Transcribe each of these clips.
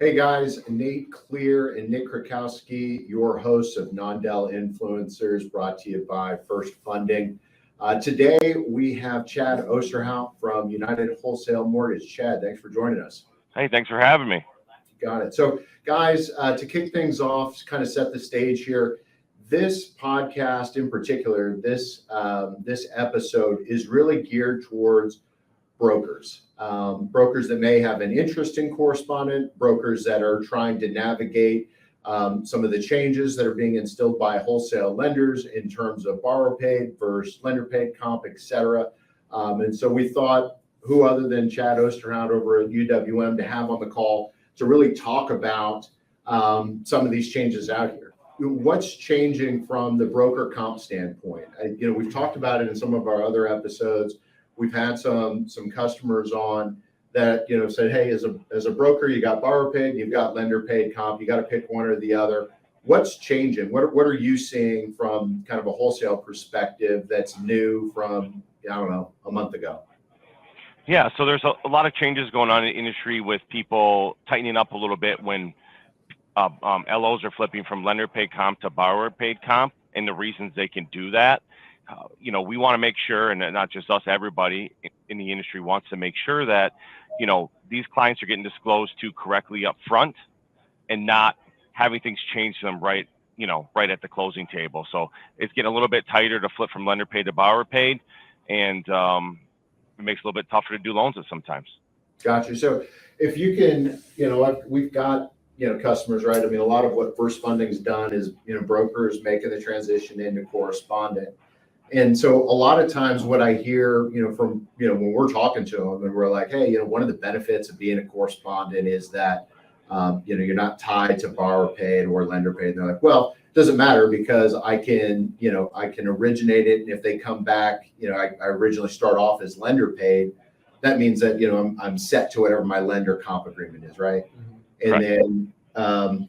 Hey guys, Nate Clear and Nick Krakowski, your hosts of Non-Del Influencers, brought to you by First Funding. Today we have Chad Osterhout from United Wholesale Mortgage. Chad, thanks for joining us. Hey, thanks for having me. Got it. So guys, to kick things off, to kind of set the stage here, this podcast in particular, this episode is really geared towards brokers. Brokers that may have an interest in correspondent, brokers that are trying to navigate some of the changes that are being instilled by wholesale lenders in terms of borrower paid versus lender paid comp, et cetera. And so we thought, who other than Chad Osterhout over at UWM to have on the call to really talk about some of these changes out here. What's changing from the broker comp standpoint? We've talked about it in some of our other episodes. We've had some customers on that, said, hey, as a broker, you got borrower paid, you've got lender paid comp, you got to pick one or the other. What's changing? What are you seeing from kind of a wholesale perspective that's new from, a month ago? Yeah, so there's a lot of changes going on in the industry with people tightening up a little bit when LOs are flipping from lender paid comp to borrower paid comp, and the reasons they can do that. We want to make sure, and not just us, everybody in the industry wants to make sure that, these clients are getting disclosed to correctly up front and not having things change to them right at the closing table. So it's getting a little bit tighter to flip from lender paid to borrower paid, and it makes it a little bit tougher to do loans at sometimes. Gotcha. So if you can, we've got, customers, right? I mean, a lot of what First Funding's done is, brokers making the transition into correspondent. And so a lot of times what I hear, from, when we're talking to them and we're like, hey, one of the benefits of being a correspondent is that, you're not tied to borrower paid or lender paid. And they're like, well, it doesn't matter because I can originate it. And if they come back, I originally start off as lender paid. That means that, I'm set to whatever my lender comp agreement is. Right. Mm-hmm. And right. Then,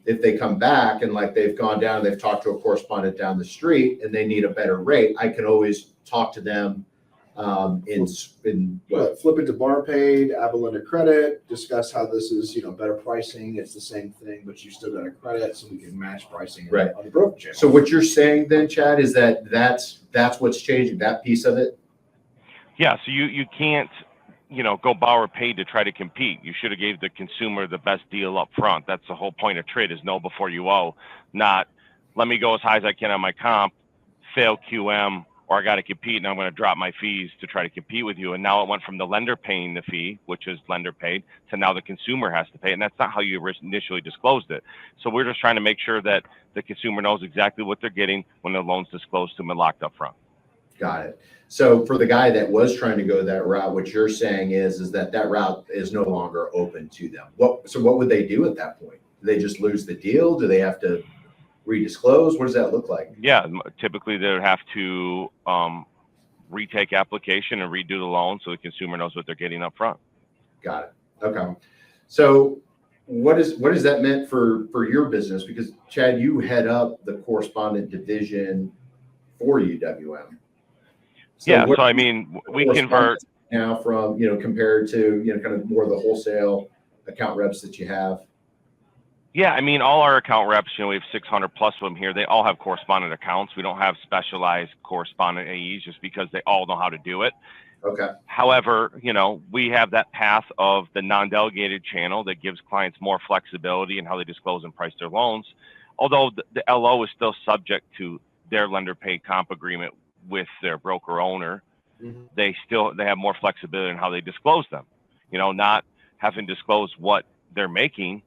if they come back and like they've gone down, they've talked to a correspondent down the street and they need a better rate, I can always talk to them flip it to bar paid, add a lender credit, discuss how this is, better pricing. It's the same thing, but you still got a credit so we can match pricing right. on the broker channel. So what you're saying then, Chad, is that's what's changing, that piece of it? Yeah, so you can't go borrower paid to try to compete. You should have gave the consumer the best deal up front. That's the whole point of trade, is know before you owe, not let me go as high as I can on my comp, fail QM, or I got to compete and I'm going to drop my fees to try to compete with you. And now it went from the lender paying the fee, which is lender paid, to now the consumer has to pay. And that's not how you initially disclosed it. So we're just trying to make sure that the consumer knows exactly what they're getting when the loan's disclosed to them and locked up front. Got it. So for the guy that was trying to go that route, what you're saying is that route is no longer open to them. So what would they do at that point? Do they just lose the deal? Do they have to redisclose? What does that look like? Yeah, typically they would have to retake application and redo the loan so the consumer knows what they're getting up front. Got it. Okay. So what is that meant for your business? Because Chad, you head up the correspondent division for UWM. So we convert now from, compared to, kind of more of the wholesale account reps that you have. Yeah, all our account reps, we have 600 plus of them here. They all have correspondent accounts. We don't have specialized correspondent AEs just because they all know how to do it. Okay. However, we have that path of the non-delegated channel that gives clients more flexibility in how they disclose and price their loans. Although the LO is still subject to their lender paid comp agreement with their broker owner, mm-hmm. they have more flexibility in how they disclose them, not having to disclose what they're making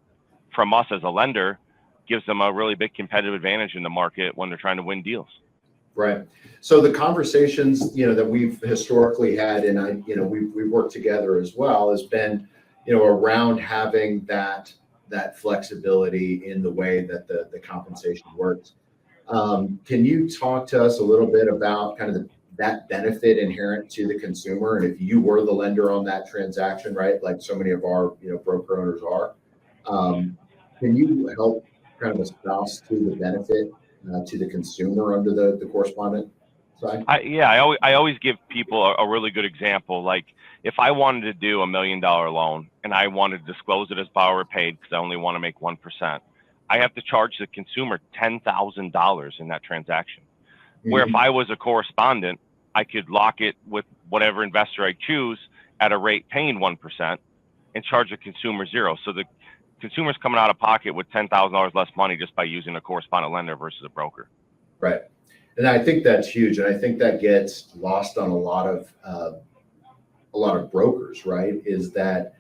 from us as a lender gives them a really big competitive advantage in the market when they're trying to win deals. Right. So the conversations, that we've historically had, and we've worked together as well, has been, around having that flexibility in the way that the compensation works. Can you talk to us a little bit about kind of that benefit inherent to the consumer? And if you were the lender on that transaction, right, like so many of our, broker owners are, can you help kind of espouse to the benefit to the consumer under the correspondent? side? I always give people a really good example. Like if I wanted to do $1 million loan and I wanted to disclose it as borrower paid because I only want to make 1%, I have to charge the consumer $10,000 in that transaction. Where if I was a correspondent, I could lock it with whatever investor I choose at a rate paying 1% and charge the consumer zero. So the consumer's coming out of pocket with $10,000 less money just by using a correspondent lender versus a broker. Right. And I think that's huge. And I think that gets lost on a lot of brokers, right? Is that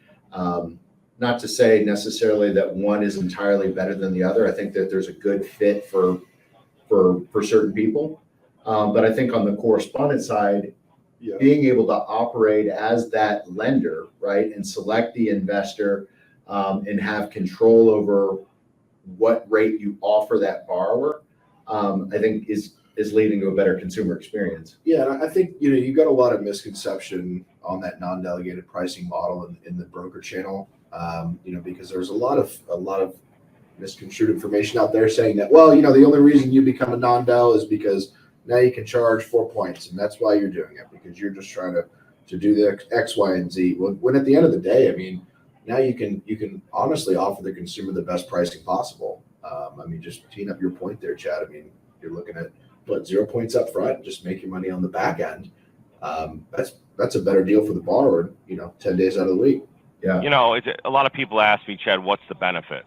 not to say necessarily that one is entirely better than the other. I think that there's a good fit for certain people. But I think on the correspondent side, being able to operate as that lender, right, and select the investor and have control over what rate you offer that borrower, I think is leading to a better consumer experience. Yeah, and I think you got a lot of misconception on that non-delegated pricing model in the broker channel. Because there's a lot of misconstrued information out there saying that, well, the only reason you become a non-del is because now you can charge 4 points, and that's why you're doing it, because you're just trying to do the X, Y, and Z. When at the end of the day, I mean, now you can honestly offer the consumer the best pricing possible. Just teeing up your point there, Chad. I mean, you're looking at 0 points up front, just make your money on the back end. That's a better deal for the borrower, 10 days out of the week. Yeah. A lot of people ask me, Chad, what's the benefit?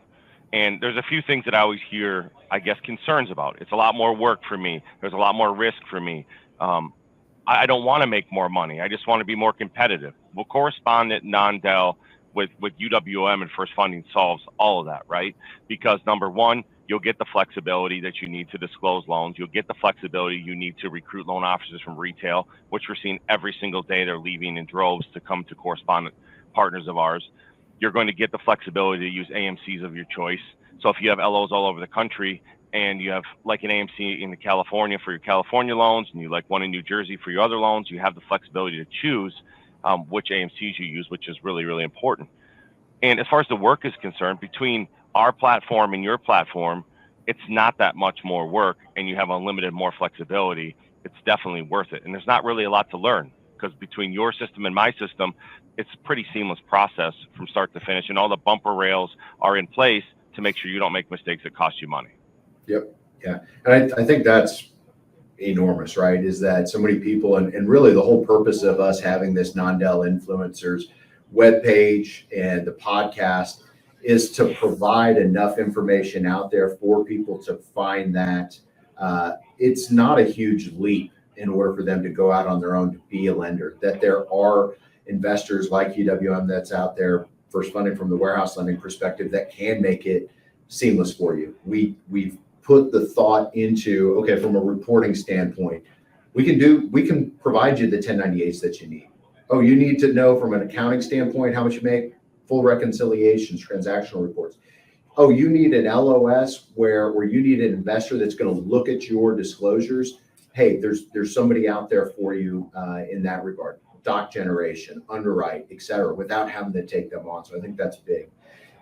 And there's a few things that I always hear, I guess, concerns about. It's a lot more work for me. There's a lot more risk for me. I don't want to make more money. I just want to be more competitive. Well, correspondent non-del with UWM and First Funding solves all of that, right? Because number one, you'll get the flexibility that you need to disclose loans. You'll get the flexibility you need to recruit loan officers from retail, which we're seeing every single day. They're leaving in droves to come to correspondent partners of ours. You're going to get the flexibility to use AMCs of your choice. So if you have LOs all over the country and you have like an AMC in California for your California loans and you like one in New Jersey for your other loans, you have the flexibility to choose which AMCs you use, which is really, really important. And as far as the work is concerned, between our platform and your platform, it's not that much more work and you have unlimited more flexibility. It's definitely worth it. And there's not really a lot to learn because between your system and my system, it's a pretty seamless process from start to finish, and all the bumper rails are in place to make sure you don't make mistakes that cost you money. Yep. Yeah. And I think that's enormous, right? Is that so many people, and really the whole purpose of us having this non-del influencers webpage and the podcast is to provide enough information out there for people to find that it's not a huge leap in order for them to go out on their own to be a lender, that there are investors like UWM that's out there, First Funding from the warehouse lending perspective, that can make it seamless for you. We've put the thought into, okay, from a reporting standpoint, we can provide you the 1098s that you need. Oh, you need to know from an accounting standpoint how much you make, full reconciliations, transactional reports. Oh, you need an LOS where you need an investor that's going to look at your disclosures. Hey, there's somebody out there for you in that regard. Doc generation, underwrite, et cetera, without having to take them on. So I think that's big.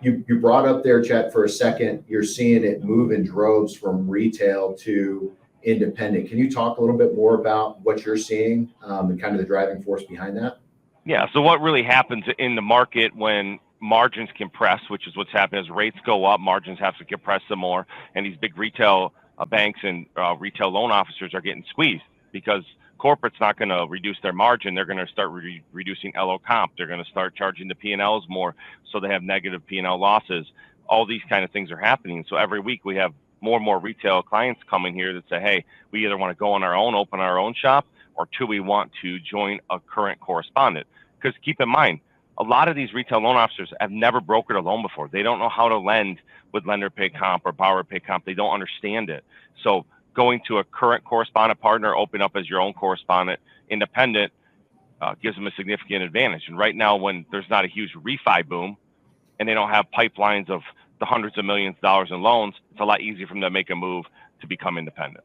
You brought up there, Chad, for a second, you're seeing it move in droves from retail to independent. Can you talk a little bit more about what you're seeing and kind of the driving force behind that? Yeah. So what really happens in the market when margins compress, which is what's happening, as rates go up, margins have to compress some more, and these big retail banks and retail loan officers are getting squeezed because corporate's not going to reduce their margin. They're going to start reducing LO comp. They're going to start charging the P&Ls more, so they have negative P&L losses. All these kind of things are happening. So every week we have more and more retail clients coming here that say, hey, we either want to go on our own, open our own shop, or two, we want to join a current correspondent. Because keep in mind, a lot of these retail loan officers have never brokered a loan before. They don't know how to lend with lender pay comp or borrower pay comp. They don't understand it. So going to a current correspondent partner, open up as your own correspondent independent, gives them a significant advantage. And right now, when there's not a huge refi boom and they don't have pipelines of the hundreds of millions of dollars in loans, it's a lot easier for them to make a move to become independent.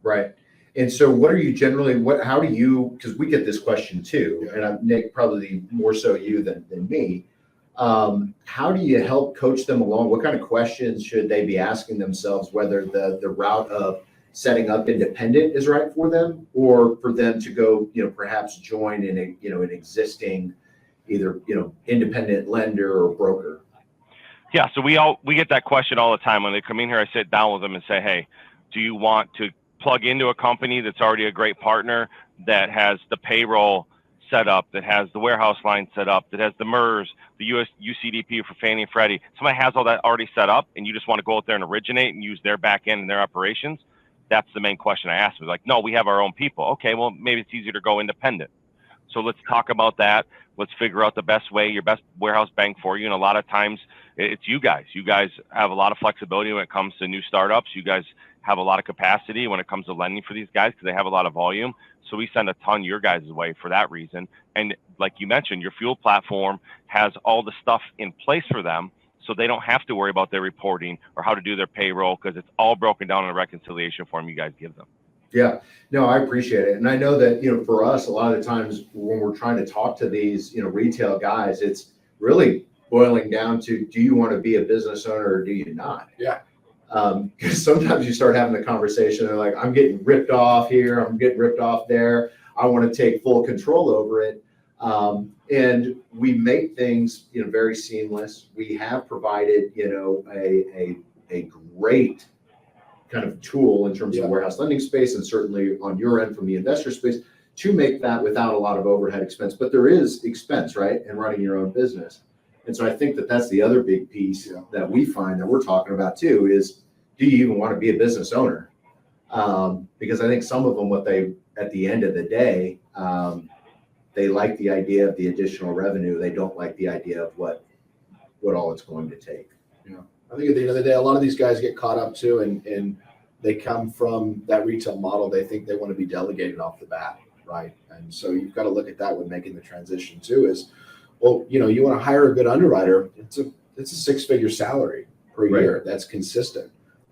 Right. And so what are you generally, how do you, because we get this question too, and I'm, Nick, probably more so you than me. How do you help coach them along? What kind of questions should they be asking themselves, whether the route of setting up independent is right for them, or for them to go, perhaps join in an existing either, independent lender or broker? Yeah, so we get that question all the time when they come in here. I sit down with them and say, hey, do you want to plug into a company that's already a great partner, that has the payroll set up, that has the warehouse line set up, that has the MERS, the UCDP for Fannie and Freddie? Somebody has all that already set up, and you just want to go out there and originate and use their back end and their operations? That's the main question I ask them. Like, no, we have our own people. Okay, well, maybe it's easier to go independent. So let's talk about that. Let's figure out the best way, your best warehouse bank for you. And a lot of times it's you guys. You guys have a lot of flexibility when it comes to new startups. You guys have a lot of capacity when it comes to lending for these guys because they have a lot of volume. So we send a ton your guys' way for that reason. And like you mentioned, your fuel platform has all the stuff in place for them, so they don't have to worry about their reporting or how to do their payroll, because it's all broken down in a reconciliation form you guys give them. Yeah, no, I appreciate it. And I know that, for us, a lot of the times when we're trying to talk to these, retail guys, it's really boiling down to, do you want to be a business owner or do you not? Yeah. Because sometimes you start having the conversation, they're like, I'm getting ripped off here, I'm getting ripped off there, I want to take full control over it. And we make things, very seamless. We have provided, a great kind of tool in terms of warehouse lending space, and certainly on your end from the investor space, to make that without a lot of overhead expense. But there is expense, right, in running your own business. And so I think that that's the other big piece that we find that we're talking about too, is, do you even want to be a business owner? Because I think some of them, at the end of the day, they like the idea of the additional revenue. They don't like the idea of what all it's going to take. Yeah. I think at the end of the day, a lot of these guys get caught up too, and they come from that retail model. They think they want to be delegated off the bat, right? And so you've got to look at that when making the transition too. Is, well, you want to hire a good underwriter. It's a 6-figure salary per year. That's consistent.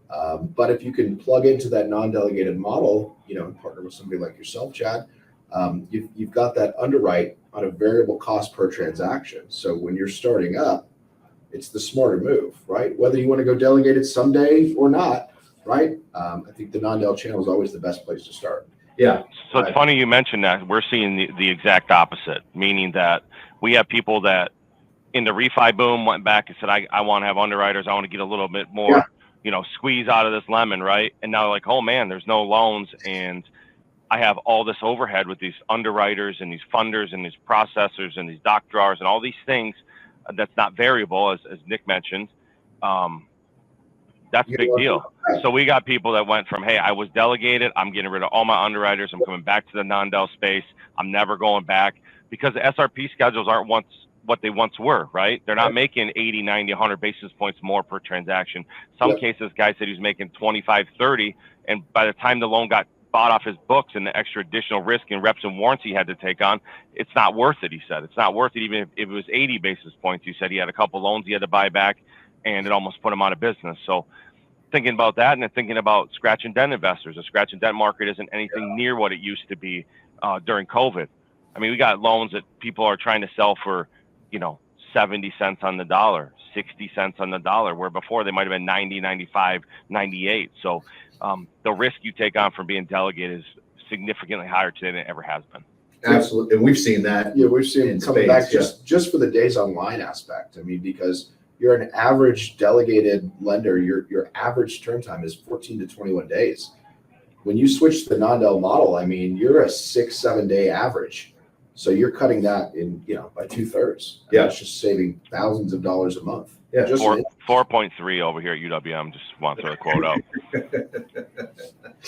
But if you can plug into that non-delegated model, and partner with somebody like yourself, Chad, you've got that underwrite on a variable cost per transaction. So when you're starting up, it's the smarter move, right? Whether you want to go delegated someday or not, right? I think the non-del channel is always the best place to start. Yeah. So it's funny you mentioned that. We're seeing the exact opposite, meaning that we have people that in the refi boom went back and said, I want to have underwriters. I want to get a little bit more, squeeze out of this lemon, right? And now like, oh man, there's no loans, and I have all this overhead with these underwriters and these funders and these processors and these doc drawers and all these things that's not variable, as Nick mentioned. That's a big deal. So we got people that went from, hey, I was delegated, I'm getting rid of all my underwriters, I'm coming back to the non-del space, I'm never going back, because the SRP schedules aren't what they once were, right? They're not making 80, 90, 100 basis points more per transaction. Some cases, guy said he was making 25, 30, and by the time the loan got bought off his books and the extra additional risk and reps and warrants he had to take on, it's not worth it, he said. It's not worth it even if it was 80 basis points. He said he had a couple loans he had to buy back, and it almost put him out of business. So thinking about that, and then thinking about scratch and dent investors. The scratch and dent market isn't anything near what it used to be during COVID. I mean, we got loans that people are trying to sell for, 70 cents on the dollar, 60 cents on the dollar, where before they might have been 90, 95, 98. So the risk you take on from being delegated is significantly higher today than it ever has been. Absolutely. And we've seen that. Yeah, we've seen it coming back just for the days online aspect. I mean, because you're an average delegated lender, your average turn time is 14 to 21 days. When you switch to the non-del model, I mean, you're a 6-7 day average. So you're cutting that in, by 2/3. Yeah. It's just saving thousands of dollars a month. Yeah. Just 4.3 over here at UWM. Just want to throw a quote out.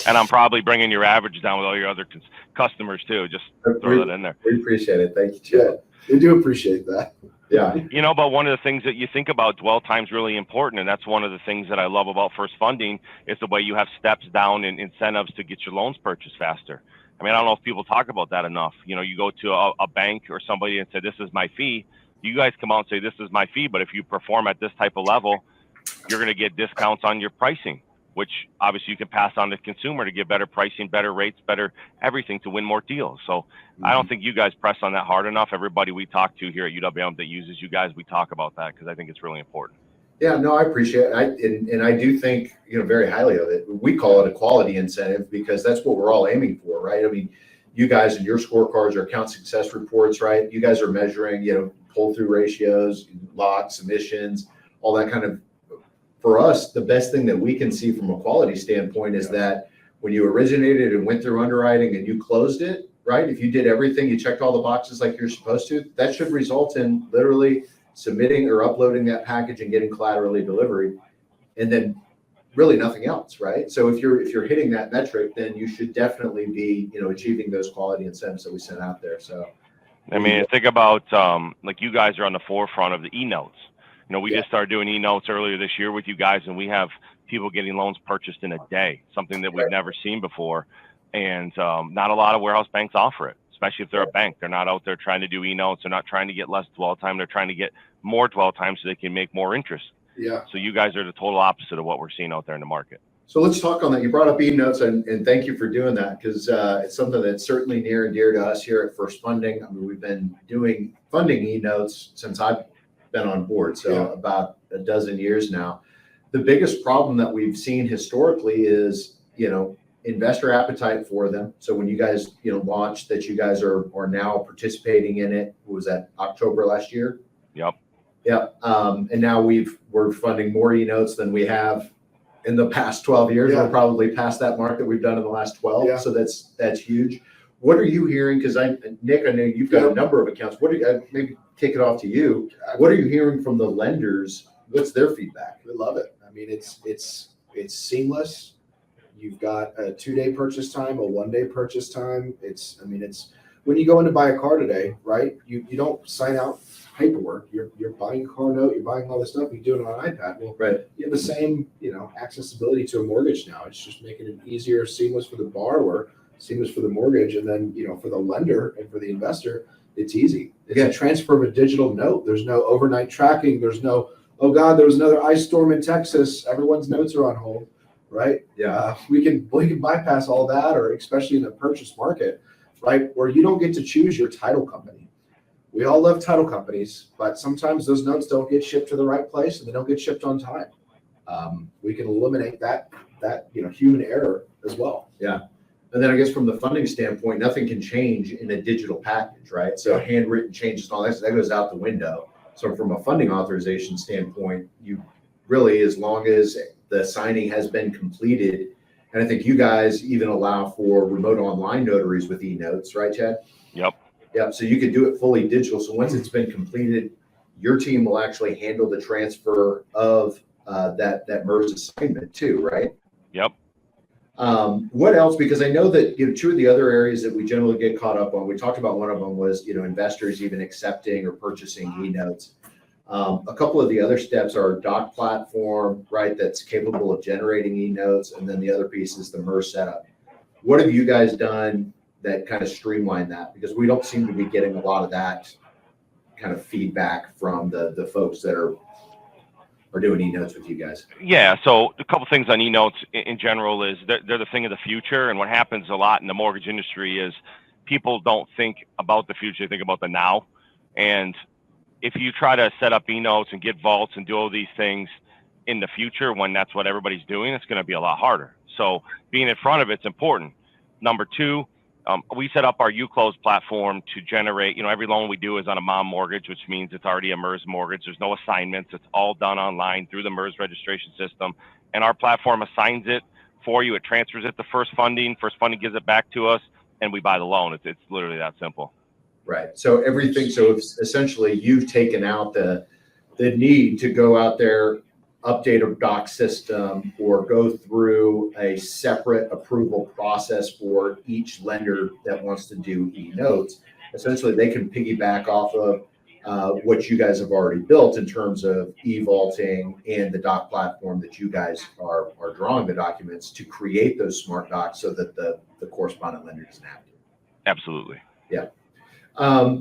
And I'm probably bringing your average down with all your other customers too. Just throw that in there. We appreciate it. Thank you, Chad. Yeah, we do appreciate that. Yeah. But one of the things that you think about, dwell time is really important. And that's one of the things that I love about First Funding is the way you have steps down and incentives to get your loans purchased faster. I mean, I don't know if people talk about that enough. You go to a bank or somebody and say, this is my fee. You guys come out and say, this is my fee. But if you perform at this type of level, you're going to get discounts on your pricing, which obviously you can pass on to the consumer to get better pricing, better rates, better everything to win more deals. So I don't think you guys press on that hard enough. Everybody we talk to here at UWM that uses you guys, we talk about that because I think it's really important. Yeah, no, I appreciate it. And I do think, very highly of it. We call it a quality incentive because that's what we're all aiming for, right? I mean, you guys and your scorecards or account success reports, right? You guys are measuring, pull through ratios, locks, submissions, all that kind of. For us, the best thing that we can see from a quality standpoint is that when you originated and went through underwriting and you closed it, right? If you did everything, you checked all the boxes like you're supposed to, that should result in literally submitting or uploading that package and getting collaterally delivered, and then really nothing else, right? So if you're hitting that metric, then you should definitely be, achieving those quality incentives that we sent out there. So, I mean, think about like you guys are on the forefront of the e-notes. We just started doing e-notes earlier this year with you guys, and we have people getting loans purchased in a day, something that we've never seen before. And not a lot of warehouse banks offer it, especially if they're a bank. They're not out there trying to do e-notes. They're not trying to get less dwell time. They're trying to get more dwell time so they can make more interest. Yeah. So you guys are the total opposite of what we're seeing out there in the market. So let's talk on that. You brought up e-notes, and thank you for doing that because it's something that's certainly near and dear to us here at First Funding. I mean, we've been doing funding e-notes since I've been on board, so about a dozen years now. The biggest problem that we've seen historically is, investor appetite for them. So when you guys, launched that, you guys are now participating in it. What was that, October last year? Yep. Yep. And now we're funding more e-notes than we have in the past 12 years. We're probably past that mark that we've done in the last 12. Yeah. So that's huge. What are you hearing? Because Nick, I know you've got a number of accounts. Maybe kick it off to you. What are you hearing from the lenders? What's their feedback? We love it. I mean, it's seamless. You've got a 2-day purchase time, a 1-day purchase time. It's when you go in to buy a car today, right? You don't sign out paperwork. You're buying a car note. You're buying all this stuff. You do it on an iPad. Well, right. You have the same, accessibility to a mortgage now. It's just making it easier, seamless for the borrower, seamless for the mortgage, and then for the lender and for the investor, it's easy. It's a transfer of a digital note. There's no overnight tracking. There's no, oh God, there was another ice storm in Texas. Everyone's notes are on hold, right? Yeah. We can bypass all that, or especially in the purchase market, right, where you don't get to choose your title company. We all love title companies, but sometimes those notes don't get shipped to the right place and they don't get shipped on time. We can eliminate that human error as well. Yeah. And then I guess from the funding standpoint, nothing can change in a digital package, right? So handwritten changes and all that goes out the window. So from a funding authorization standpoint, you really, as long as the signing has been completed, and I think you guys even allow for remote online notaries with e-notes, right, Chad? Yep. Yep. So you could do it fully digital. So once it's been completed, your team will actually handle the transfer of that MERS assignment too, right? Yep. What else? Because I know that two of the other areas that we generally get caught up on, we talked about one of them was investors even accepting or purchasing e-notes. A couple of the other steps are doc platform, right? That's capable of generating e-notes, and then the other piece is the MERS setup. What have you guys done that kind of streamline that? Because we don't seem to be getting a lot of that kind of feedback from the folks that are doing e-notes with you guys. Yeah, so a couple things on e-notes in general is they're the thing of the future, and what happens a lot in the mortgage industry is people don't think about the future, they think about the now. And if you try to set up e-notes and get vaults and do all these things in the future when that's what everybody's doing, it's going to be a lot harder. So being in front of it's important. Number two, we set up our UClose platform to generate, every loan we do is on a mom mortgage, which means it's already a MERS mortgage. There's no assignments. It's all done online through the MERS registration system. And our platform assigns it for you. It transfers it to First Funding. First Funding gives it back to us, and we buy the loan. It's literally that simple. Right. So essentially you've taken out the need to go out there, update a doc system, or go through a separate approval process for each lender that wants to do e-notes. Essentially, they can piggyback off of what you guys have already built in terms of e-vaulting and the doc platform that you guys are drawing the documents to create those smart docs so that the correspondent lender doesn't have to. Absolutely. Yeah.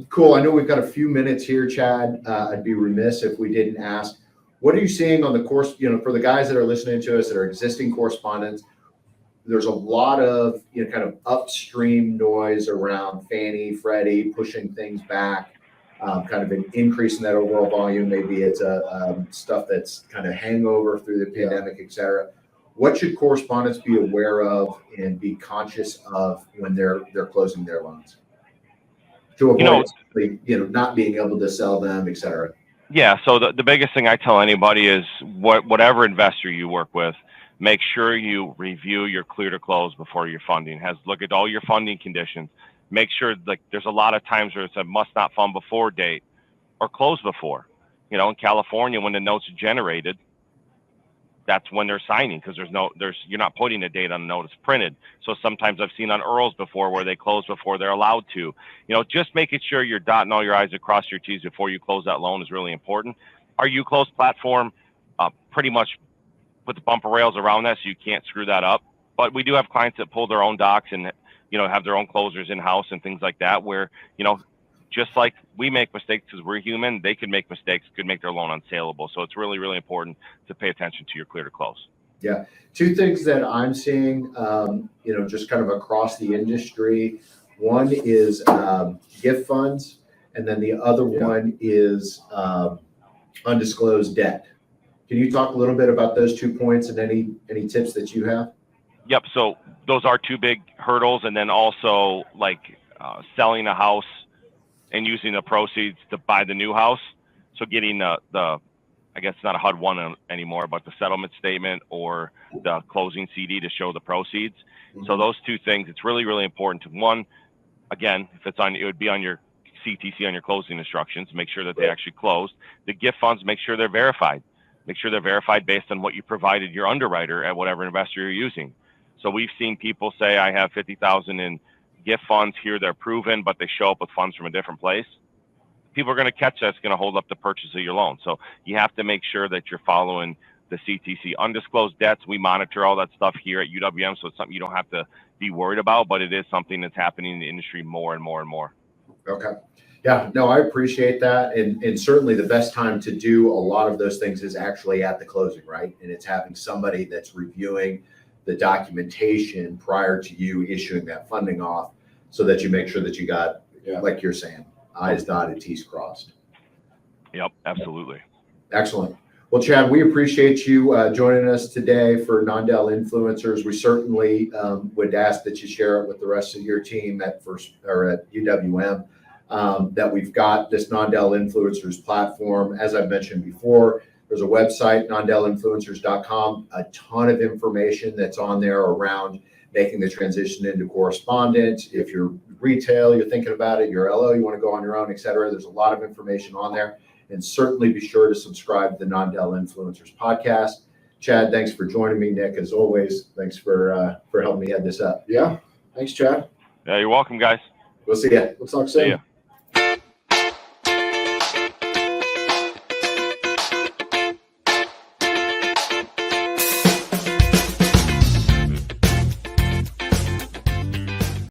Cool. I know we've got a few minutes here, Chad. I'd be remiss if we didn't ask, what are you seeing on the course, for the guys that are listening to us that are existing correspondents? There's a lot of, kind of upstream noise around Fannie, Freddie pushing things back. kind of an increase in that overall volume. Maybe it's stuff that's kind of hangover through the pandemic, et cetera. What should correspondents be aware of and be conscious of when they're closing their loans to avoid not being able to sell them, et cetera? Yeah. So the biggest thing I tell anybody is whatever investor you work with, make sure you review your clear to close before your funding. Look at all your funding conditions. Make sure, like, there's a lot of times where it's a must not fund before date or close before. In California, when the notes are generated, that's when they're signing, because you're not putting a date on the note, it's printed. So sometimes I've seen on EARLs before where they close before they're allowed to. Just making sure you're dotting all your I's across your T's before you close that loan is really important. Our UClose platform pretty much put the bumper rails around that so you can't screw that up. But we do have clients that pull their own docs and have their own closers in-house and things like that, where, just like we make mistakes because we're human, they could make mistakes, could make their loan unsaleable. So it's really, really important to pay attention to your clear to close. Yeah. Two things that I'm seeing, just kind of across the industry. One is gift funds, and then the other one is undisclosed debt. Can you talk a little bit about those 2 points and any tips that you have? Yep. So those are two big hurdles. And then also selling a house and using the proceeds to buy the new house. So getting the I guess it's not a HUD-1 anymore, but the settlement statement or the closing CD to show the proceeds. Mm-hmm. So those two things, it's really, really important to, one, again, it would be on your CTC on your closing instructions, make sure that they actually closed. The gift funds, make sure they're verified. Make sure they're verified based on what you provided your underwriter at whatever investor you're using. So we've seen people say, I have 50,000 in gift funds here, they're proven, but they show up with funds from a different place. People are going to catch that. It's going to hold up the purchase of your loan. So you have to make sure that you're following the CTC. Undisclosed debts, we monitor all that stuff here at UWM, so it's something you don't have to be worried about, but it is something that's happening in the industry more and more and more. Okay. Yeah, no, I appreciate that. And certainly the best time to do a lot of those things is actually at the closing, right? And it's having somebody that's reviewing the documentation prior to you issuing that funding off so that you make sure that you got, like you're saying, I's dotted, T's crossed. Yep, absolutely. Excellent. Well, Chad, we appreciate you joining us today for Non-Del Influencers. We certainly would ask that you share it with the rest of your team at UWM. That we've got this Non-Del Influencers platform. As I've mentioned before, there's a website, non-delinfluencers.com, a ton of information that's on there around making the transition into Correspondent. If you're retail, you're thinking about it, you're LO, you want to go on your own, et cetera. There's a lot of information on there. And certainly be sure to subscribe to the Non-Del Influencers podcast. Chad, thanks for joining me. Nick, as always, thanks for helping me head this up. Yeah. Thanks, Chad. Yeah, you're welcome, guys. We'll see ya. We'll talk soon. See ya.